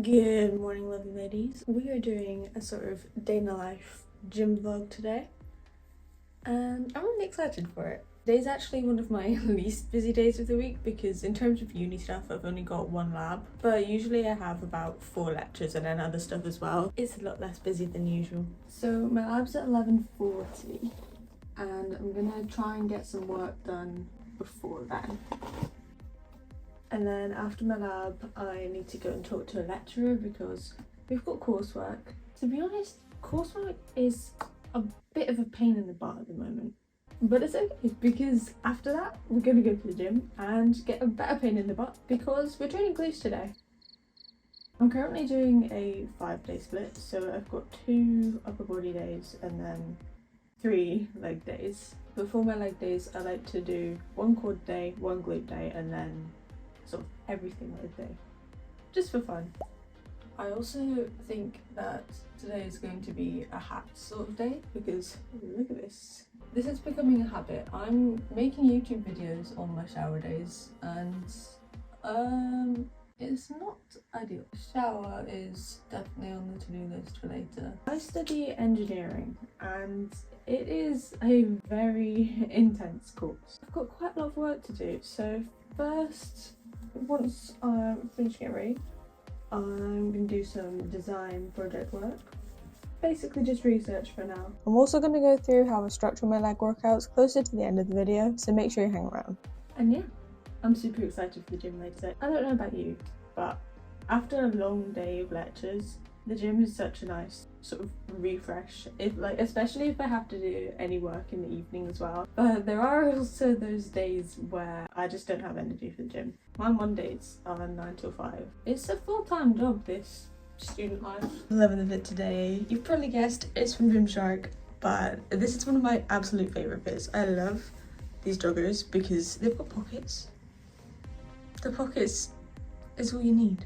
Good morning, lovely ladies. We are doing a sort of day in the life gym vlog today, and I'm really excited for it. Today's actually one of my least busy days of the week because in terms of uni stuff, I've only got one lab, but usually I have about 4 lectures and then other stuff as well. It's a lot less busy than usual. So my lab's at 11:40, and I'm gonna try and get some work done before then. And then after my lab, I need to go and talk to a lecturer because we've got coursework. To be honest, coursework is a bit of a pain in the butt at the moment. But it's okay because after that, we're going to go to the gym and get a better pain in the butt because we're training glutes today. I'm currently doing a 5-day split, so I've got 2 upper body days and then 3 leg days. Before my leg days, I like to do 1 quad day, 1 glute day, and then sort of everything like day, just for fun. I also think that today is going to be a hat sort of day because look at this. This is becoming a habit. I'm making YouTube videos on my shower days and it's not ideal. Shower is definitely on the to-do list for later. I study engineering and it is a very intense course. I've got quite a lot of work to do, so first, once I'm finished getting ready, I'm going to do some design project work. Basically just research for now. I'm also going to go through how I structure my leg workouts closer to the end of the video, so make sure you hang around. And yeah, I'm super excited for the gym later. I don't know about you, but after a long day of lectures, the gym is such a nice sort of refresh, especially if I have to do any work in the evening as well. But there are also those days where I just don't have energy for the gym. My Mondays are 9 till 5. It's a full-time job, this student life. Loving the vid today. You've probably guessed it's from Gymshark, but this is one of my absolute favourite fits. I love these joggers because they've got pockets. The pockets is all you need.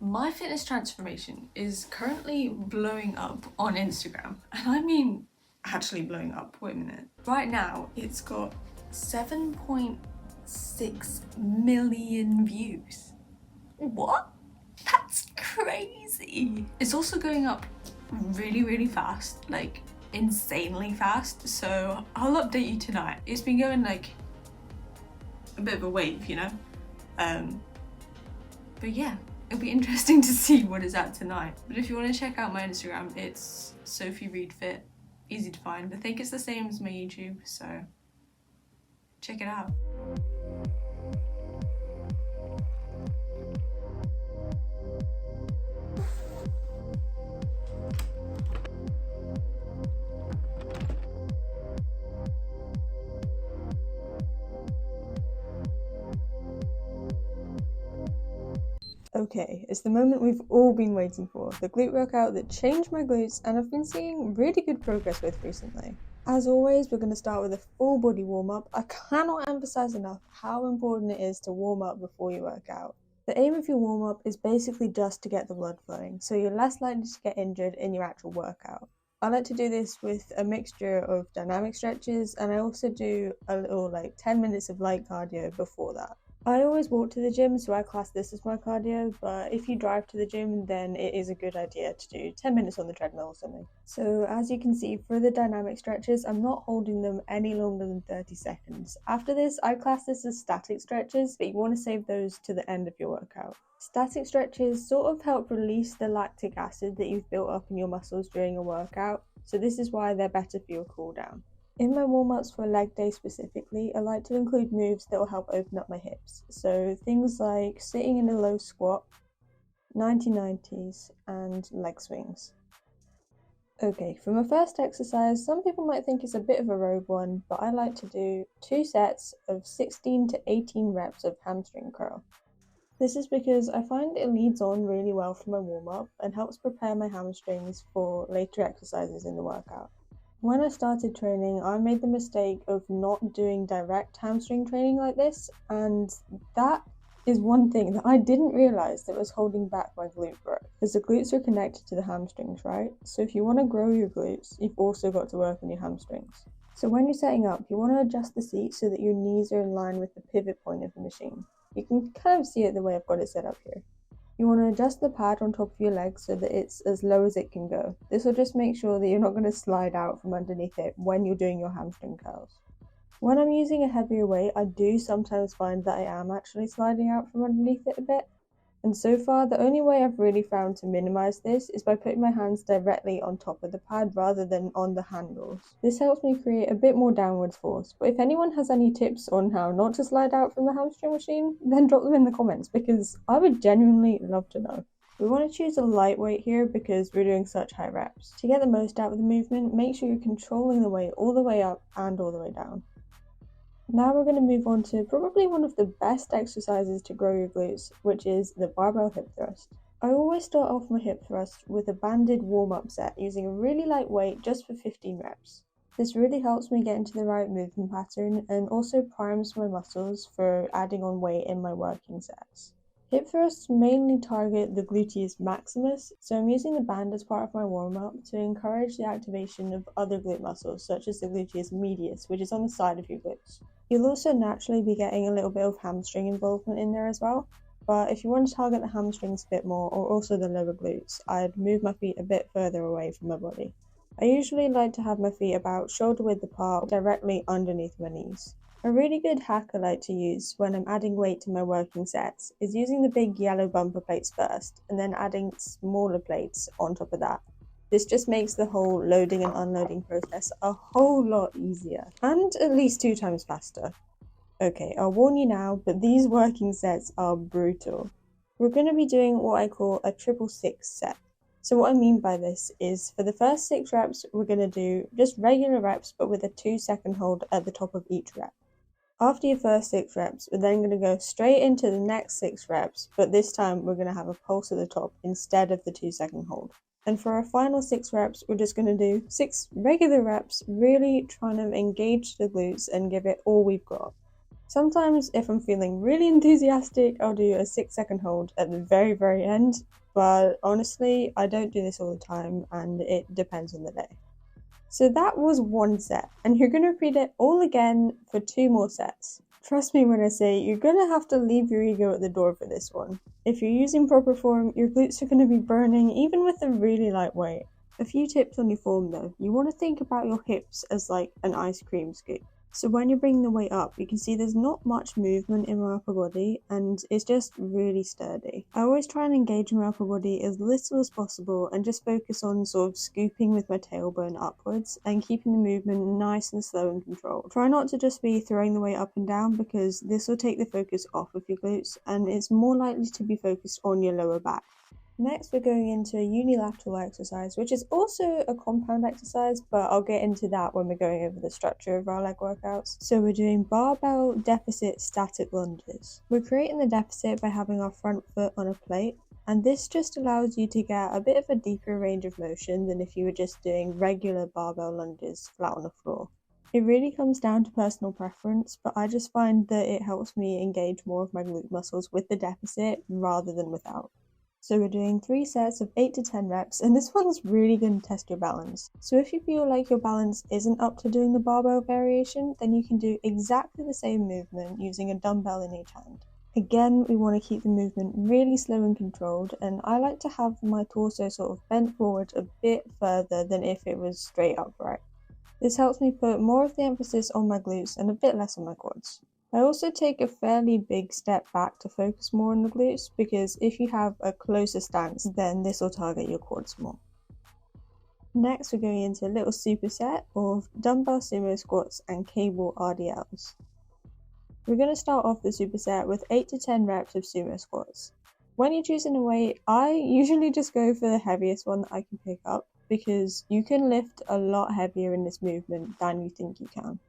My fitness transformation is currently blowing up on Instagram, and I mean actually blowing up. Wait a minute. Right now it's got 7.6 million views. What? That's crazy. It's also going up really fast, like insanely fast, so I'll update you tonight. It's been going like a bit of a wave, you know? But yeah, it'll be interesting to see what it's at tonight. But if you want to check out my Instagram, it's Sophie Reed Fit. Easy to find. I think it's the same as my YouTube, so check it out. Okay, it's the moment we've all been waiting for, the glute workout that changed my glutes and I've been seeing really good progress with recently. As always, we're going to start with a full body warm-up. I cannot emphasize enough how important it is to warm up before you work out. The aim of your warm-up is basically just to get the blood flowing, so you're less likely to get injured in your actual workout. I like to do this with a mixture of dynamic stretches, and I also do a little 10 minutes of light cardio before that. I always walk to the gym, so I class this as my cardio, but if you drive to the gym, then it is a good idea to do 10 minutes on the treadmill or something. So as you can see, for the dynamic stretches, I'm not holding them any longer than 30 seconds. After this, I class this as static stretches, but you want to save those to the end of your workout. Static stretches sort of help release the lactic acid that you've built up in your muscles during a workout, so this is why they're better for your cool down. In my warm-ups for leg day specifically, I like to include moves that will help open up my hips. So things like sitting in a low squat, 90-90s, and leg swings. Okay, for my first exercise, some people might think it's a bit of a rogue one, but I like to do 2 sets of 16 to 18 reps of hamstring curl. This is because I find it leads on really well for my warm-up and helps prepare my hamstrings for later exercises in the workout. When I started training, I made the mistake of not doing direct hamstring training like this, and that is one thing that I didn't realise that was holding back my glute growth, because the glutes are connected to the hamstrings, right? So if you want to grow your glutes, you've also got to work on your hamstrings. So when you're setting up, you want to adjust the seat so that your knees are in line with the pivot point of the machine. You can kind of see it the way I've got it set up here. You want to adjust the pad on top of your legs so that it's as low as it can go. This will just make sure that you're not going to slide out from underneath it when you're doing your hamstring curls. When I'm using a heavier weight, I do sometimes find that I am actually sliding out from underneath it a bit. And so far, the only way I've really found to minimize this is by putting my hands directly on top of the pad rather than on the handles. This helps me create a bit more downwards force, but if anyone has any tips on how not to slide out from the hamstring machine, then drop them in the comments because I would genuinely love to know. We want to choose a lightweight here because we're doing such high reps. To get the most out of the movement, make sure you're controlling the weight all the way up and all the way down. Now we're going to move on to probably one of the best exercises to grow your glutes, which is the barbell hip thrust. I always start off my hip thrust with a banded warm-up set using a really light weight just for 15 reps. This really helps me get into the right movement pattern and also primes my muscles for adding on weight in my working sets. Hip thrusts mainly target the gluteus maximus, so I'm using the band as part of my warm-up to encourage the activation of other glute muscles such as the gluteus medius, which is on the side of your glutes. You'll also naturally be getting a little bit of hamstring involvement in there as well, but if you want to target the hamstrings a bit more or also the lower glutes, I'd move my feet a bit further away from my body. I usually like to have my feet about shoulder width apart directly underneath my knees. A really good hack I like to use when I'm adding weight to my working sets is using the big yellow bumper plates first and then adding smaller plates on top of that. This just makes the whole loading and unloading process a whole lot easier and at least 2 times faster. Okay, I'll warn you now, but these working sets are brutal. We're going to be doing what I call a 666 set. So what I mean by this is for the first 6 reps, we're going to do just regular reps but with a 2-second hold at the top of each rep. After your first 6 reps, we're then going to go straight into the next 6 reps, but this time we're going to have a pulse at the top instead of the 2-second hold. And for our final 6 reps, we're just going to do 6 regular reps, really trying to engage the glutes and give it all we've got. Sometimes if I'm feeling really enthusiastic, I'll do a 6-second hold at the very end, but honestly, I don't do this all the time and it depends on the day. So that was 1 set, and you're going to repeat it all again for 2 more sets. Trust me when I say you're going to have to leave your ego at the door for this one. If you're using proper form, your glutes are going to be burning even with a really light weight. A few tips on your form though. You want to think about your hips as like an ice cream scoop. So when you're bringing the weight up, you can see there's not much movement in my upper body and it's just really sturdy. I always try and engage my upper body as little as possible and just focus on sort of scooping with my tailbone upwards and keeping the movement nice and slow and controlled. Try not to just be throwing the weight up and down because this will take the focus off of your glutes and it's more likely to be focused on your lower back. Next, we're going into a unilateral exercise, which is also a compound exercise, but I'll get into that when we're going over the structure of our leg workouts. So we're doing barbell deficit static lunges. We're creating the deficit by having our front foot on a plate, and this just allows you to get a bit of a deeper range of motion than if you were just doing regular barbell lunges flat on the floor. It really comes down to personal preference, but I just find that it helps me engage more of my glute muscles with the deficit rather than without. So we're doing 3 sets of 8 to 10 reps, and this one's really going to test your balance. So if you feel like your balance isn't up to doing the barbell variation, then you can do exactly the same movement using a dumbbell in each hand. Again, we want to keep the movement really slow and controlled, and I like to have my torso sort of bent forward a bit further than if it was straight upright. This helps me put more of the emphasis on my glutes and a bit less on my quads. I also take a fairly big step back to focus more on the glutes because if you have a closer stance, then this will target your quads more. Next, we're going into a little superset of dumbbell sumo squats and cable RDLs. We're going to start off the superset with 8 to 10 reps of sumo squats. When you're choosing a weight, I usually just go for the heaviest one that I can pick up because you can lift a lot heavier in this movement than you think you can.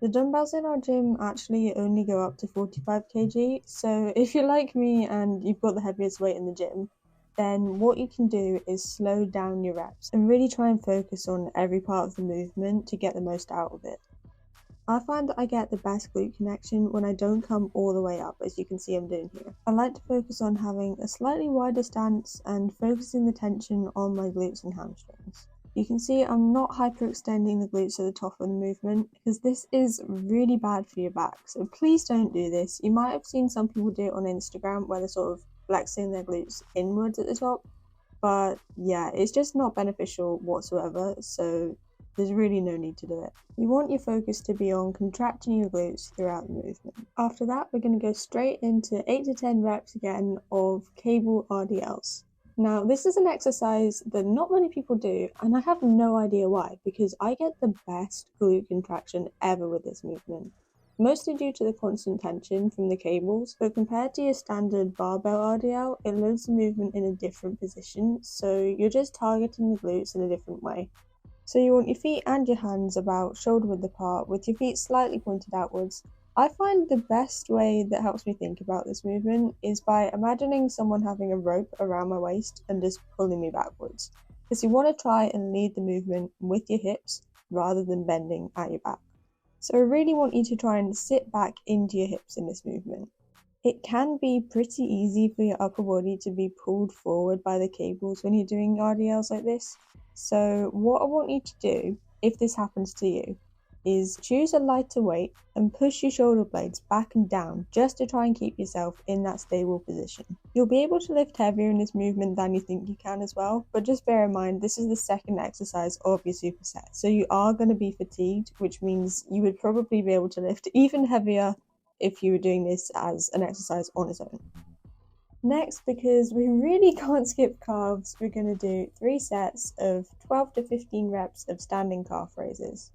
The dumbbells in our gym actually only go up to 45 kg, so if you're like me and you've got the heaviest weight in the gym, then what you can do is slow down your reps and really try and focus on every part of the movement to get the most out of it. I find that I get the best glute connection when I don't come all the way up, as you can see I'm doing here. I like to focus on having a slightly wider stance and focusing the tension on my glutes and hamstrings. You can see I'm not hyperextending the glutes at the top of the movement because this is really bad for your back, so please don't do this. You might have seen some people do it on Instagram where they're sort of flexing their glutes inwards at the top, but yeah, it's just not beneficial whatsoever, so there's really no need to do it. You want your focus to be on contracting your glutes throughout the movement. After that, we're going to go straight into 8 to 10 reps again of cable RDLs. Now, this is an exercise that not many people do, and I have no idea why, because I get the best glute contraction ever with this movement. Mostly due to the constant tension from the cables, but compared to your standard barbell RDL, it loads the movement in a different position, so you're just targeting the glutes in a different way. So you want your feet and your hands about shoulder width apart, with your feet slightly pointed outwards. I find the best way that helps me think about this movement is by imagining someone having a rope around my waist and just pulling me backwards, because you want to try and lead the movement with your hips rather than bending at your back. So I really want you to try and sit back into your hips in this movement. It can be pretty easy for your upper body to be pulled forward by the cables when you're doing RDLs like this. So what I want you to do, if this happens to you, is choose a lighter weight and push your shoulder blades back and down just to try and keep yourself in that stable position. You'll be able to lift heavier in this movement than you think you can as well, but just bear in mind this is the second exercise of your superset, so you are going to be fatigued, which means you would probably be able to lift even heavier if you were doing this as an exercise on its own. Next, because we really can't skip calves, we're going to do 3 sets of 12 to 15 reps of standing calf raises.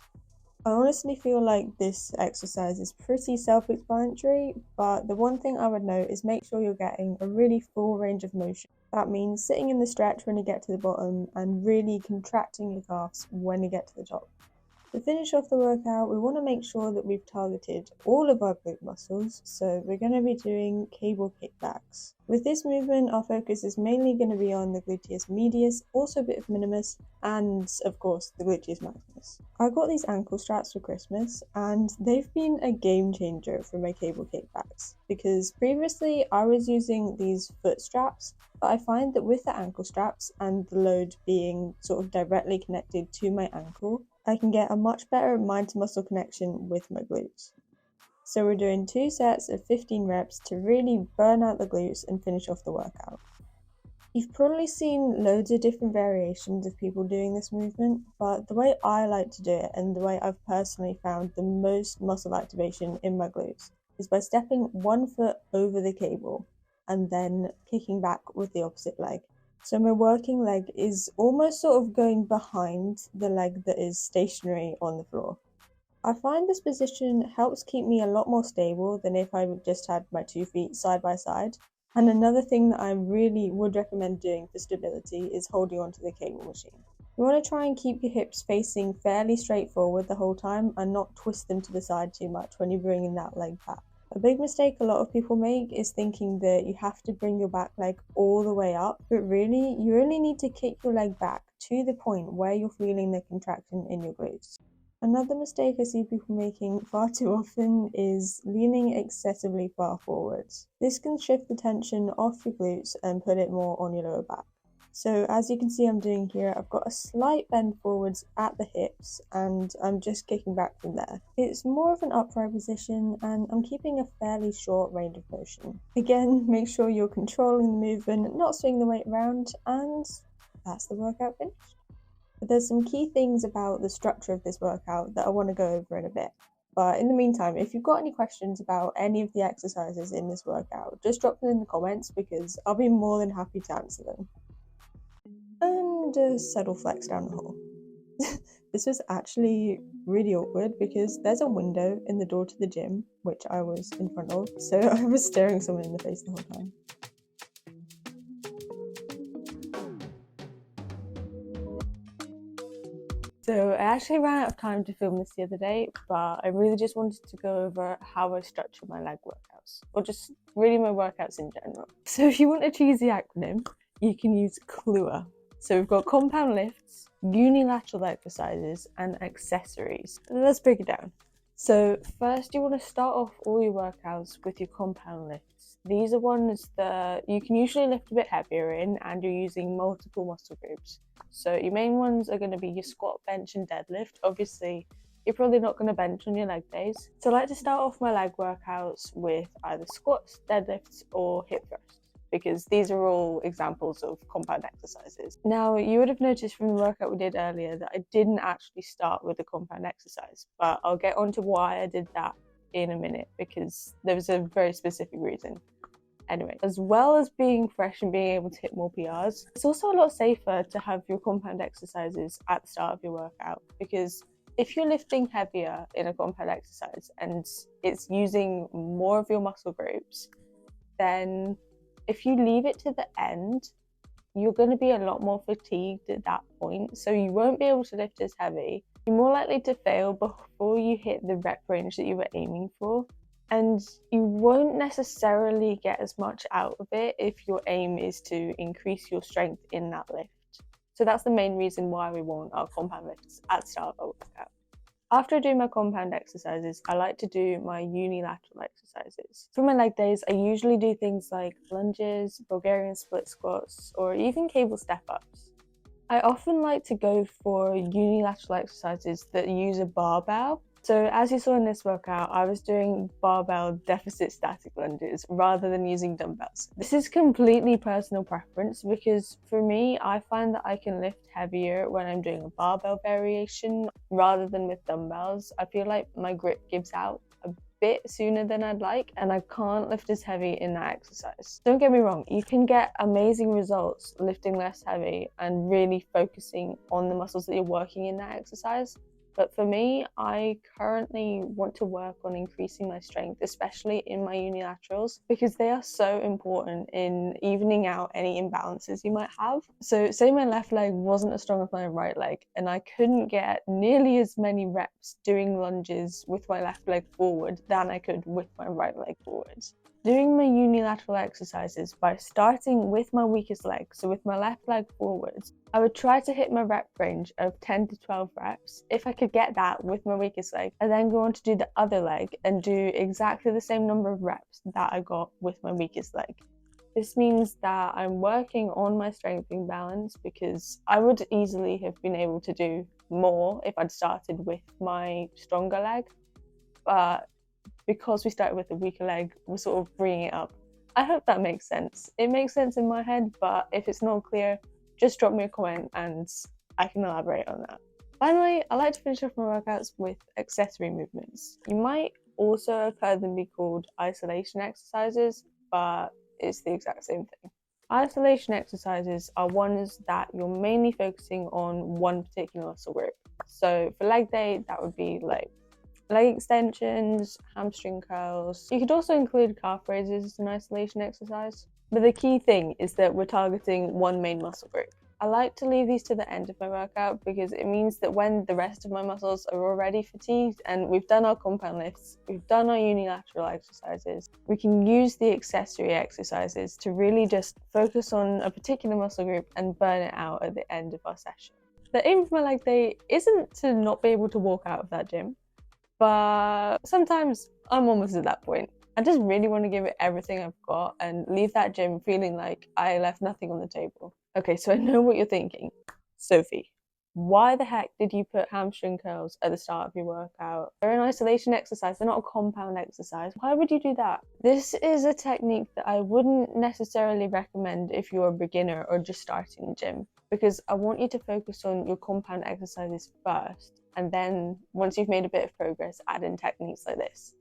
I honestly feel like this exercise is pretty self-explanatory, but the one thing I would note is make sure you're getting a really full range of motion. That means sitting in the stretch when you get to the bottom and really contracting your calves when you get to the top. To finish off the workout, we want to make sure that we've targeted all of our glute muscles, so we're going to be doing cable kickbacks. With this movement, our focus is mainly going to be on the gluteus medius, also a bit of minimus, and of course the gluteus maximus. I got these ankle straps for Christmas, and they've been a game changer for my cable kickbacks, because previously I was using these foot straps, but I find that with the ankle straps and the load being sort of directly connected to my ankle, I can get a much better mind to muscle connection with my glutes. So we're doing 2 sets of 15 reps to really burn out the glutes and finish off the workout. You've probably seen loads of different variations of people doing this movement, but the way I like to do it and the way I've personally found the most muscle activation in my glutes is by stepping one foot over the cable and then kicking back with the opposite leg. So my working leg is almost sort of going behind the leg that is stationary on the floor. I find this position helps keep me a lot more stable than if I just had my 2 feet side by side. And another thing that I really would recommend doing for stability is holding onto the cable machine. You want to try and keep your hips facing fairly straight forward the whole time and not twist them to the side too much when you're bringing that leg back. A big mistake a lot of people make is thinking that you have to bring your back leg all the way up, but really you only need to kick your leg back to the point where you're feeling the contraction in your glutes. Another mistake I see people making far too often is leaning excessively far forwards. This can shift the tension off your glutes and put it more on your lower back. So as you can see I'm doing here, I've got a slight bend forwards at the hips and I'm just kicking back from there. It's more of an upright position and I'm keeping a fairly short range of motion. Again, make sure you're controlling the movement, not swing the weight around, and that's the workout finished. But there's some key things about the structure of this workout that I want to go over in a bit. But in the meantime, if you've got any questions about any of the exercises in this workout, just drop them in the comments because I'll be more than happy to answer them. And a subtle flex down the hall. This was actually really awkward because there's a window in the door to the gym, which I was in front of, so I was staring someone in the face the whole time. So I actually ran out of time to film this the other day, but I really just wanted to go over how I structure my leg workouts, or just really my workouts in general. So if you want a cheesy acronym, you can use CLUA. So we've got compound lifts, unilateral exercises, and accessories. Let's break it down. So first you want to start off all your workouts with your compound lifts. These are ones that you can usually lift a bit heavier in and you're using multiple muscle groups. So your main ones are going to be your squat, bench and deadlift. Obviously, you're probably not going to bench on your leg days. So I like to start off my leg workouts with either squats, deadlifts or hip thrusts, because these are all examples of compound exercises. Now, you would have noticed from the workout we did earlier that I didn't actually start with the compound exercise, but I'll get onto why I did that in a minute because there was a very specific reason. Anyway, as well as being fresh and being able to hit more PRs, it's also a lot safer to have your compound exercises at the start of your workout, because if you're lifting heavier in a compound exercise and it's using more of your muscle groups, then if you leave it to the end, you're going to be a lot more fatigued at that point, so you won't be able to lift as heavy. You're more likely to fail before you hit the rep range that you were aiming for, and you won't necessarily get as much out of it if your aim is to increase your strength in that lift. So that's the main reason why we want our compound lifts at the start of our workout. After I do my compound exercises, I like to do my unilateral exercises. For my leg days, I usually do things like lunges, Bulgarian split squats, or even cable step-ups. I often like to go for unilateral exercises that use a barbell. So as you saw in this workout, I was doing barbell deficit static lunges rather than using dumbbells. This is completely personal preference because for me, I find that I can lift heavier when I'm doing a barbell variation rather than with dumbbells. I feel like my grip gives out a bit sooner than I'd like and I can't lift as heavy in that exercise. Don't get me wrong, you can get amazing results lifting less heavy and really focusing on the muscles that you're working in that exercise. But for me, I currently want to work on increasing my strength, especially in my unilaterals, because they are so important in evening out any imbalances you might have. So say my left leg wasn't as strong as my right leg, and I couldn't get nearly as many reps doing lunges with my left leg forward than I could with my right leg forward. Doing my unilateral exercises by starting with my weakest leg, so with my left leg forwards, I would try to hit my rep range of 10 to 12 reps. If I could get that with my weakest leg, I then go on to do the other leg and do exactly the same number of reps that I got with my weakest leg. This means that I'm working on my strength imbalance because I would easily have been able to do more if I'd started with my stronger leg, but because we started with a weaker leg, we're sort of bringing it up. I hope that makes sense. It makes sense in my head, but if it's not clear, just drop me a comment and I can elaborate on that. Finally, I like to finish off my workouts with accessory movements. You might also have heard them be called isolation exercises, but it's the exact same thing. Isolation exercises are ones that you're mainly focusing on one particular muscle group. So for leg day, that would be like leg extensions, hamstring curls. You could also include calf raises as an isolation exercise. But the key thing is that we're targeting one main muscle group. I like to leave these to the end of my workout because it means that when the rest of my muscles are already fatigued and we've done our compound lifts, we've done our unilateral exercises, we can use the accessory exercises to really just focus on a particular muscle group and burn it out at the end of our session. The aim of my leg day isn't to not be able to walk out of that gym, but sometimes I'm almost at that point. I just really want to give it everything I've got and leave that gym feeling like I left nothing on the table. Okay, so I know what you're thinking. Sophie, why the heck did you put hamstring curls at the start of your workout? They're an isolation exercise, they're not a compound exercise. Why would you do that? This is a technique that I wouldn't necessarily recommend if you're a beginner or just starting the gym, because I want you to focus on your compound exercises first, and then once you've made a bit of progress, add in techniques like this.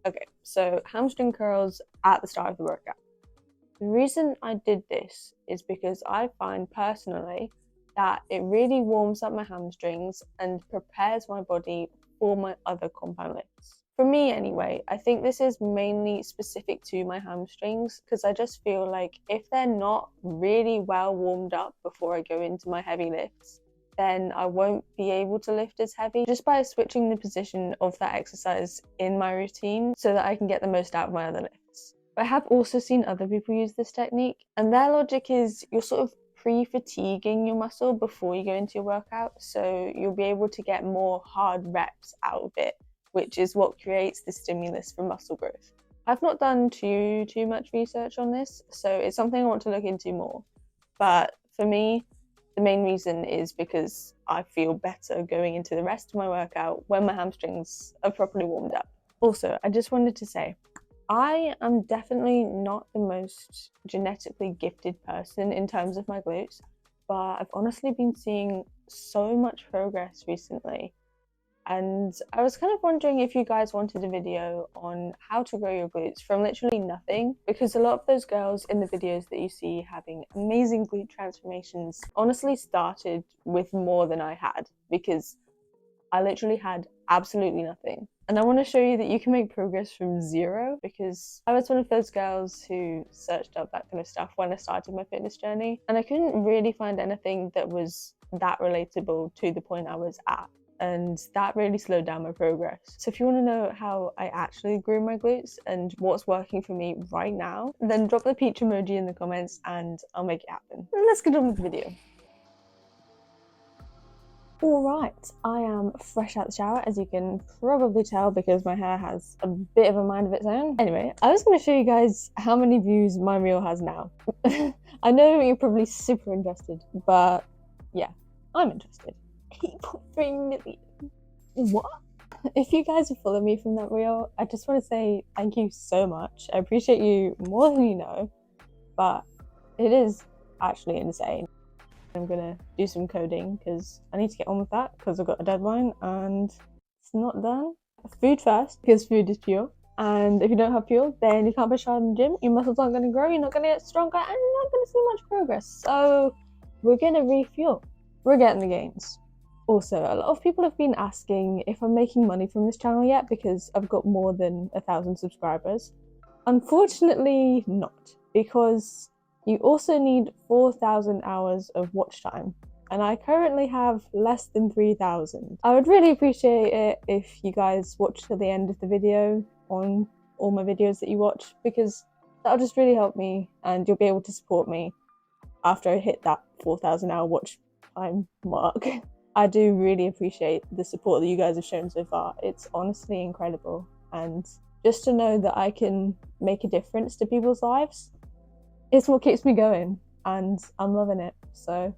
Okay, so hamstring curls at the start of the workout. The reason I did this is because I find personally that it really warms up my hamstrings and prepares my body for my other compound lifts. For me anyway, I think this is mainly specific to my hamstrings because I just feel like if they're not really well warmed up before I go into my heavy lifts, then I won't be able to lift as heavy just by switching the position of that exercise in my routine so that I can get the most out of my other lifts. But I have also seen other people use this technique, and their logic is you're sort of pre-fatiguing your muscle before you go into your workout, so you'll be able to get more hard reps out of it which is what creates the stimulus for muscle growth. I've not done too much research on this, so it's something I want to look into more. But for me, the main reason is because I feel better going into the rest of my workout when my hamstrings are properly warmed up. Also, I just wanted to say, I am definitely not the most genetically gifted person in terms of my glutes, but I've honestly been seeing so much progress recently. And I was kind of wondering if you guys wanted a video on how to grow your glutes from literally nothing, because a lot of those girls in the videos that you see having amazing glute transformations honestly started with more than I had, because I literally had absolutely nothing. And I want to show you that you can make progress from zero, because I was one of those girls who searched up that kind of stuff when I started my fitness journey, and I couldn't really find anything that was that relatable to the point I was at. And that really slowed down my progress. So if you want to know how I actually grew my glutes and what's working for me right now, then drop the peach emoji in the comments and I'll make it happen. Let's get on with the video. Alright, I am fresh out the shower, as you can probably tell because my hair has a bit of a mind of its own. Anyway, I was going to show you guys how many views my reel has now. I know you're probably super interested, but yeah, I'm interested. 8.3 million. What? If you guys have followed me from that reel, I just want to say thank you so much. I appreciate you more than you know, but it is actually insane. I'm gonna do some coding because I need to get on with that because I've got a deadline and it's not done. Food first, because food is fuel. And if you don't have fuel, then you can't push hard in the gym, your muscles aren't going to grow, you're not going to get stronger, and you're not going to see much progress. So we're going to refuel. We're getting the gains. Also, a lot of people have been asking if I'm making money from this channel yet because I've got more than 1,000 subscribers. Unfortunately not, because you also need 4,000 hours of watch time, and I currently have less than 3,000. I would really appreciate it if you guys watch to the end of the video on all my videos that you watch, because that'll just really help me and you'll be able to support me after I hit that 4,000 hour watch time mark. I do really appreciate the support that you guys have shown so far. It's honestly incredible, and just to know that I can make a difference to people's lives, it's what keeps me going, and I'm loving it. So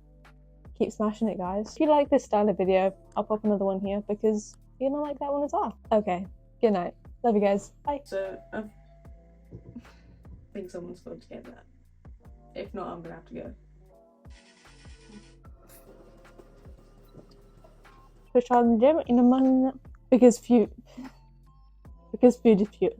keep smashing it, guys. If you like this style of video, I'll pop another one here because you're gonna like that one as well. Okay, good night. Love you guys. Bye. So I think someone's going to get that. If not, I'm gonna have to go. Push hard in the gym in a month because food is fuel.